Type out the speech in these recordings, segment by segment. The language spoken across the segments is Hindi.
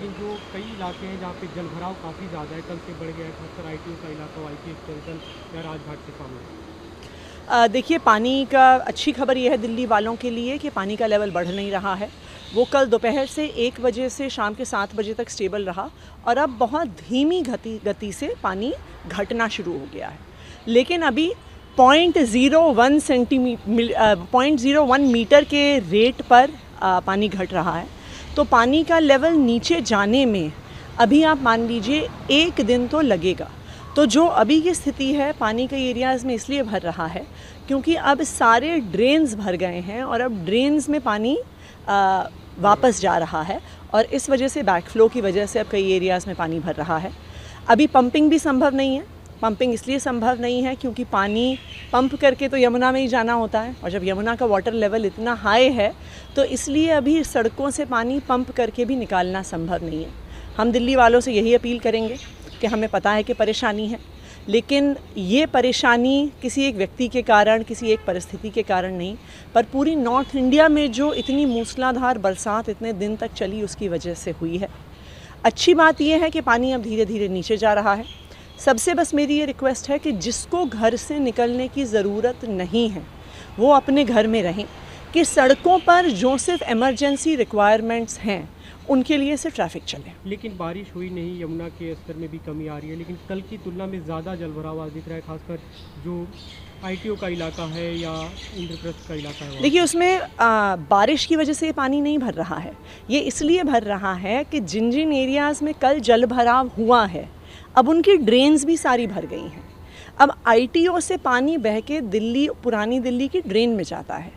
लेकिन जो कई इलाके हैं जहाँ पे जलभराव काफ़ी ज़्यादा है, कल से बढ़ गया है, खासकर ITO का इलाका, IPA एक्सटेंशन या राजघाट के सामने। देखिए, पानी का अच्छी खबर यह है दिल्ली वालों के लिए कि पानी का लेवल बढ़ नहीं रहा है। वो कल दोपहर से 1 बजे से शाम के 7 बजे तक स्टेबल रहा और अब बहुत धीमी गति से पानी घटना शुरू हो गया है। लेकिन अभी 0.01 मीटर के रेट पर पानी घट रहा है। तो पानी का लेवल नीचे जाने में अभी आप मान लीजिए 1 दिन तो लगेगा। तो जो अभी की स्थिति है पानी के एरियाज़ में इसलिए भर रहा है क्योंकि अब सारे ड्रेन्स भर गए हैं और अब ड्रेन्स में पानी वापस जा रहा है और इस वजह से बैकफ्लो की वजह से अब कई एरियाज़ में पानी भर रहा है। अभी पंपिंग भी संभव नहीं है। पंपिंग इसलिए संभव नहीं है क्योंकि पानी पंप करके तो यमुना में ही जाना होता है और जब यमुना का वाटर लेवल इतना हाई है तो इसलिए अभी सड़कों से पानी पंप करके भी निकालना संभव नहीं है। हम दिल्ली वालों से यही अपील करेंगे कि हमें पता है कि परेशानी है, लेकिन ये परेशानी किसी एक व्यक्ति के कारण, किसी एक परिस्थिति के कारण नहीं, पर पूरी नॉर्थ इंडिया में जो इतनी मूसलाधार बरसात इतने दिन तक चली उसकी वजह से हुई है। अच्छी बात यह है कि पानी अब धीरे धीरे नीचे जा रहा है। सबसे बस मेरी ये रिक्वेस्ट है कि जिसको घर से निकलने की ज़रूरत नहीं है वो अपने घर में रहें, कि सड़कों पर जो सिर्फ इमरजेंसी रिक्वायरमेंट्स हैं उनके लिए से ट्रैफिक चले। लेकिन बारिश हुई नहीं, यमुना के स्तर में भी कमी आ रही है, लेकिन कल की तुलना में ज़्यादा जलभराव आज दिख रहा है, खासकर जो ITO का इलाका है या इंद्रप्रस्थ का इलाका है। देखिए, उसमें बारिश की वजह से ये पानी नहीं भर रहा है। ये इसलिए भर रहा है कि जिन जिन एरियाज़ में कल जलभराव हुआ है अब उनकी ड्रेन्स भी सारी भर गई हैं। अब ITO से पानी बह के दिल्ली, पुरानी दिल्ली की ड्रेन में जाता है,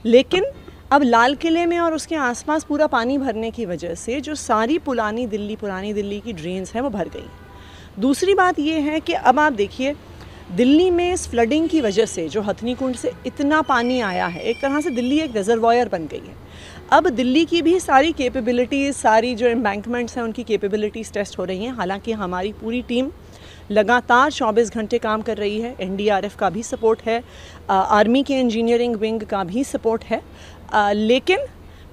लेकिन अब लाल किले में और उसके आसपास पूरा पानी भरने की वजह से जो सारी पुरानी दिल्ली की ड्रेन्स हैं वो भर गई। दूसरी बात ये है कि अब आप देखिए, दिल्ली में इस फ्लडिंग की वजह से जो हथनी कुंड से इतना पानी आया है, एक तरह से दिल्ली एक रिजर्वायर बन गई है। अब दिल्ली की भी सारी कैपेबिलिटीज़, सारी जो एम्बैंकमेंट्स हैं उनकी कैपेबिलिटीज़ टेस्ट हो रही हैं। हालांकि हमारी पूरी टीम लगातार 24 घंटे काम कर रही है। NDRF का भी सपोर्ट है, आर्मी के इंजीनियरिंग विंग का भी सपोर्ट है, लेकिन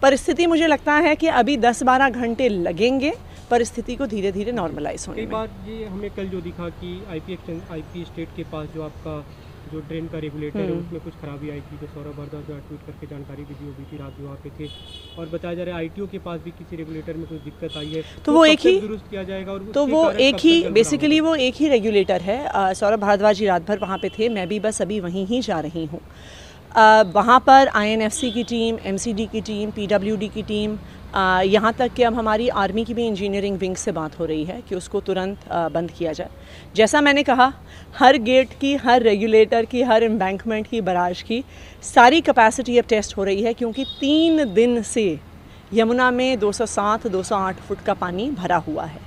परिस्थिति मुझे लगता है कि अभी 10-12 घंटे लगेंगे परिस्थिति को धीरे धीरे नॉर्मलाइज होने में। कई बार ये हमें कल जो दिखा कि IP स्टेट के पास जो आपका जो ड्रेन का रेगुलेटर है उसमें कुछ खराबी आई थी, जो सौरभ भारद्वाज जो ट्वीट करके जानकारी भी दी, वो बीती रात जो वहाँ पे थे, और बताया जा रहा है ITO के पास भी किसी रेगुलेटर में कुछ दिक्कत आई है, तो वो एक ही दुरुस्त किया जाएगा। और तो वो एक ही बेसिकली वो एक ही रेगुलेटर है। सौरभ भारद्वाज जी रात भर वहाँ पे थे, मैं भी बस अभी वहीं ही जा रही हूँ। वहाँ पर INFC की टीम, MCD की टीम, PWD की टीम, यहाँ तक कि अब हमारी आर्मी की भी इंजीनियरिंग विंग से बात हो रही है कि उसको तुरंत बंद किया जाए। जैसा मैंने कहा, हर गेट की, हर रेगुलेटर की, हर एम्बैंकमेंट की, बराज की सारी कैपेसिटी अब टेस्ट हो रही है, क्योंकि 3 दिन से यमुना में 207-208 फुट का पानी भरा हुआ है।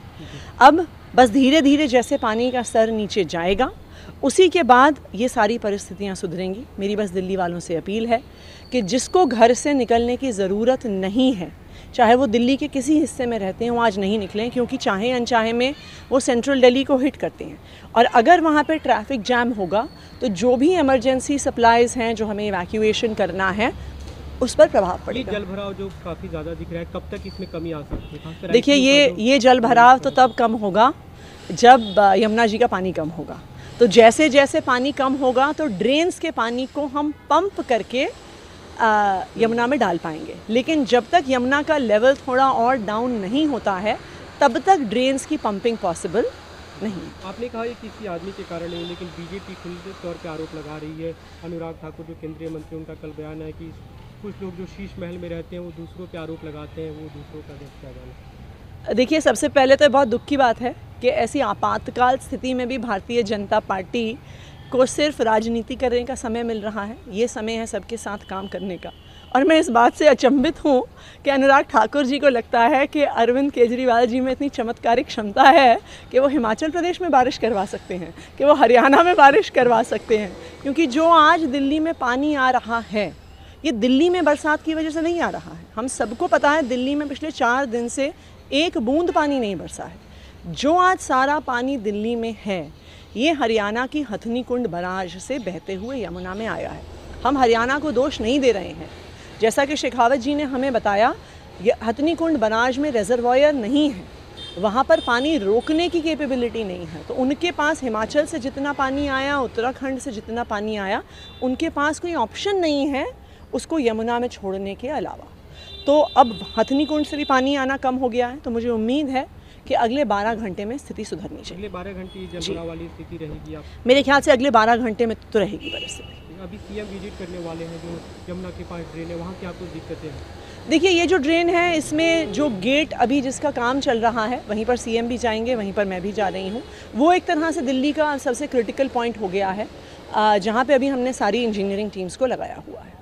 अब बस धीरे धीरे जैसे पानी का स्तर नीचे जाएगा उसी के बाद ये सारी परिस्थितियाँ सुधरेंगी। मेरी बस दिल्ली वालों से अपील है कि जिसको घर से निकलने की ज़रूरत नहीं है, चाहे वो दिल्ली के किसी हिस्से में रहते हैं, वो आज नहीं निकलें, क्योंकि चाहे अनचाहे में वो सेंट्रल दिल्ली को हिट करते हैं और अगर वहाँ पे ट्रैफिक जैम होगा तो जो भी इमरजेंसी सप्लाईज़ हैं जो हमें इवैक्यूएशन करना है उस पर प्रभाव पड़ेगा। ये जलभराव जो काफ़ी ज़्यादा दिख रहा है, कब तक इसमें कमी आ सकती है? देखिए, ये जलभराव तो तब कम होगा जब यमुना जी का पानी कम होगा। तो जैसे जैसे पानी कम होगा तो ड्रेन्स के पानी को हम पंप करके यमुना में डाल पाएंगे, लेकिन जब तक यमुना का लेवल थोड़ा और डाउन नहीं होता है तब तक ड्रेन्स की पंपिंग पॉसिबल नहीं। आपने कहा ये किसी आदमी के कारण नहीं, लेकिन बीजेपी खुले तौर पे आरोप लगा रही है। अनुराग ठाकुर जो केंद्रीय मंत्री, उनका कल बयान है कि कुछ लोग जो शीश महल में रहते हैं वो दूसरों पे आरोप लगाते हैं, वो दूसरों का देश क्या जाने। देखिए, सबसे पहले तो बहुत दुख की बात है कि ऐसी आपातकाल स्थिति में भी भारतीय जनता पार्टी को सिर्फ राजनीति करने का समय मिल रहा है। ये समय है सबके साथ काम करने का। और मैं इस बात से अचंभित हूँ कि अनुराग ठाकुर जी को लगता है कि अरविंद केजरीवाल जी में इतनी चमत्कारिक क्षमता है कि वो हिमाचल प्रदेश में बारिश करवा सकते हैं, कि वो हरियाणा में बारिश करवा सकते हैं। क्योंकि जो आज दिल्ली में पानी आ रहा है, ये दिल्ली में बरसात की वजह से नहीं आ रहा है। हम सबको पता है दिल्ली में पिछले 4 दिन से एक बूंद पानी नहीं बरसा है। जो आज सारा पानी दिल्ली में है ये हरियाणा की हथनी कुंड बराज से बहते हुए यमुना में आया है। हम हरियाणा को दोष नहीं दे रहे हैं। जैसा कि शेखावत जी ने हमें बताया, ये हथनी कुंड बराज में रिजर्वायर नहीं है, वहाँ पर पानी रोकने की कैपेबिलिटी नहीं है। तो उनके पास हिमाचल से जितना पानी आया, उत्तराखंड से जितना पानी आया, उनके पास कोई ऑप्शन नहीं है उसको यमुना में छोड़ने के अलावा। तो अब हथनी कुंड से भी पानी आना कम हो गया है, तो मुझे उम्मीद है कि अगले 12 घंटे में स्थिति सुधरनी चाहिए। अगले 12 घंटे जलभराव वाली स्थिति रहेगी आप? मेरे ख्याल से अगले 12 घंटे में तो रहेगी परिस्थिति। अभी सीएम विजिट करने वाले हैं, जो यमुना के पास ड्रेन है, वहाँ क्या कुछ दिक्कतें हैं? देखिए, ये जो ड्रेन है, इसमें जो गेट अभी जिसका काम चल रहा है, वहीं पर सीएम भी जाएंगे, वहीं पर मैं भी जा रही हूँ। वो एक तरह से दिल्ली का सबसे क्रिटिकल पॉइंट हो गया है, जहाँ पे अभी हमने सारी इंजीनियरिंग टीम्स को लगाया हुआ है।